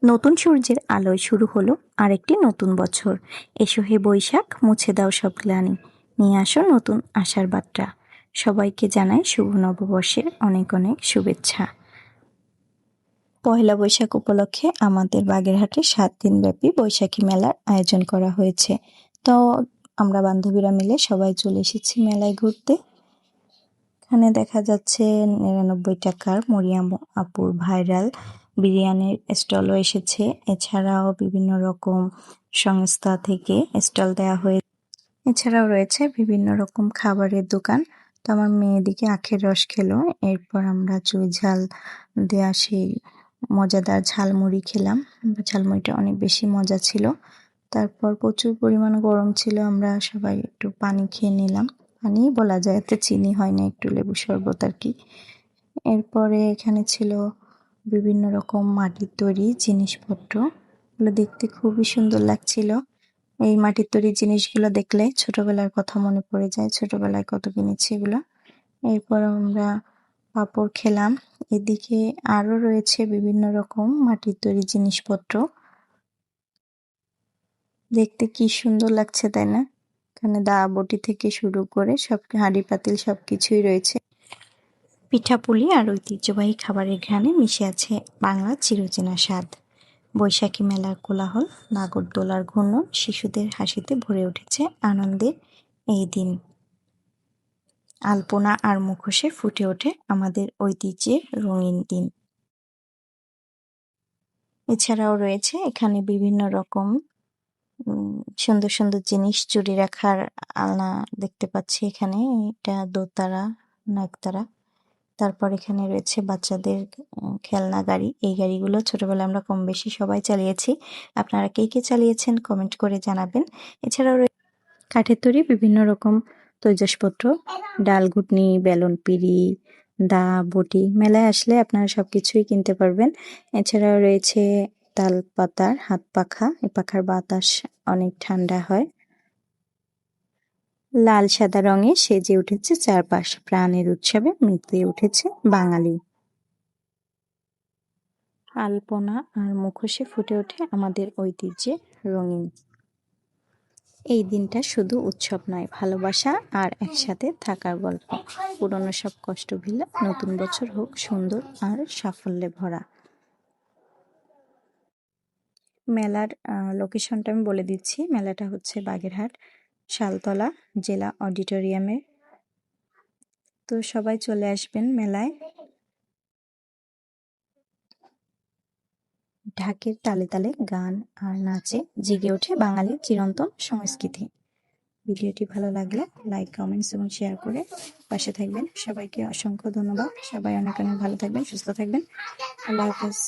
নতুন সূর্যের আলোয় শুরু হলো আরেকটি নতুন বছর। এসো হে বৈশাখ, মুছে দাও সব গ্লানি, নিয়ে আসো নতুন আশার বার্তা। সবাইকে জানাই শুভ নববর্ষের অনেক অনেক শুভেচ্ছা। পয়লা বৈশাখ উপলক্ষে আমাদের বাগেরহাটে 7 দিনব্যাপী বৈশাখী মেলার আয়োজন করা হয়েছে। তো আমরা বান্ধবীরা মিলে সবাই চলে এসেছি মেলায় ঘুরতে। এখানে দেখা যাচ্ছে 99 টাকার মরিয়াম আপুর ভাইরাল বিরিয়ানির স্টলও এসেছে। এছাড়াও বিভিন্ন রকম সংস্থা থেকে স্টল দেওয়া হয়েছে। এছাড়াও রয়েছে বিভিন্ন রকম খাবারের দোকান। তো আমার মেয়ে এদিকে আখের রস খেলো, এরপর আমরা চুই ঝাল দেওয়া সেই মজাদার ঝালমুড়ি খেলাম। ঝালমুড়িটা অনেক বেশি মজা ছিল। তারপর প্রচুর পরিমাণ গরম ছিল, আমরা সবাই একটু পানি খেয়ে নিলাম। পানি বলা যায়, এতে চিনি হয় না, একটু লেবু শরবত আর কি। এরপরে এখানে ছিল বিভিন্ন রকম মাটির তৈরি জিনিসপত্র, এগুলো দেখতে খুবই সুন্দর লাগছিল। এই মাটির তৈরি জিনিসগুলো দেখলে ছোটবেলার কথা মনে পড়ে যায়, ছোটবেলায় কত কিনেছি এগুলো। এরপর আমরা পাঁপড় খেলাম। এদিকে আরো রয়েছে বিভিন্ন রকম মাটির তৈরি জিনিসপত্র, দেখতে কি সুন্দর লাগছে তাই না? এখানে দা বটি থেকে শুরু করে সব হাঁড়ি পাতিল সবকিছুই রয়েছে। পিঠাপুলি আর ঐতিহ্যবাহী খাবারের ঘ্রাণে মিশে আছে বাংলার চিরচেনা স্বাদ। বৈশাখী মেলার কোলাহল, নাগরদোলার ঘূর্ণন, শিশুদের হাসিতে ভরে উঠেছে আনন্দের এই দিন। আলপনা আর মুখোশে ফুটে ওঠে আমাদের ঐতিহ্যের রঙিন দিন। এছাড়াও রয়েছে এখানে বিভিন্ন রকম সুন্দর সুন্দর জিনিস, চুড়ি রাখার আলনা দেখতে পাচ্ছি এখানে, এটা দোতারা না একতারা। তারপর এখানে রয়েছে বাচ্চাদের খেলনা গাড়ি। এই গাড়িগুলো ছোটবেলায় আমরা কম বেশি সবাই চালিয়েছি। আপনারা কে কে চালিয়েছেন কমেন্ট করে জানাবেন। এছাড়াও কাঠের তৈরি বিভিন্ন রকম তৈজসপত্র, ডাল ঘুটনি, বেলুন পিড়ি, দা বটি। মেলায় আসলে আপনারা সবকিছুই কিনতে পারবেন। এছাড়াও রয়েছে তাল পাতার হাত পাখা, এই পাখার বাতাস অনেক ঠান্ডা হয়। লাল সাদা রঙে সেজে উঠেছে চারপাশ, প্রাণের উৎসবে মেতে উঠেছে বাঙালি। আলপনা আর মুখোশে ফুটে ওঠে আমাদের ঐতিহ্যের রঙিন। এই দিনটা শুধু উৎসব নয়, ভালোবাসা আর একসাথে থাকার গল্প। পুরনো সব কষ্ট ভুলে নতুন বছর হোক সুন্দর আর সাফল্যে ভরা। মেলার লোকেশনটা আমি বলে দিচ্ছি। মেলাটা হচ্ছে বাগেরহাট শালতলা জেলা অডিটোরিয়ামে। তো সবাই চলে আসবেন মেলায়। ঢাকের তালে তালে গান আর নাচে জেগে ওঠে বাঙালির চিরন্তন সংস্কৃতি। ভিডিওটি ভালো লাগলে লাইক, কমেন্টস এবং শেয়ার করে পাশে থাকবেন। সবাইকে অসংখ্য ধন্যবাদ। সবাই অনেক অনেক ভালো থাকবেন, সুস্থ থাকবেন। আল্লাহ হাফেজ।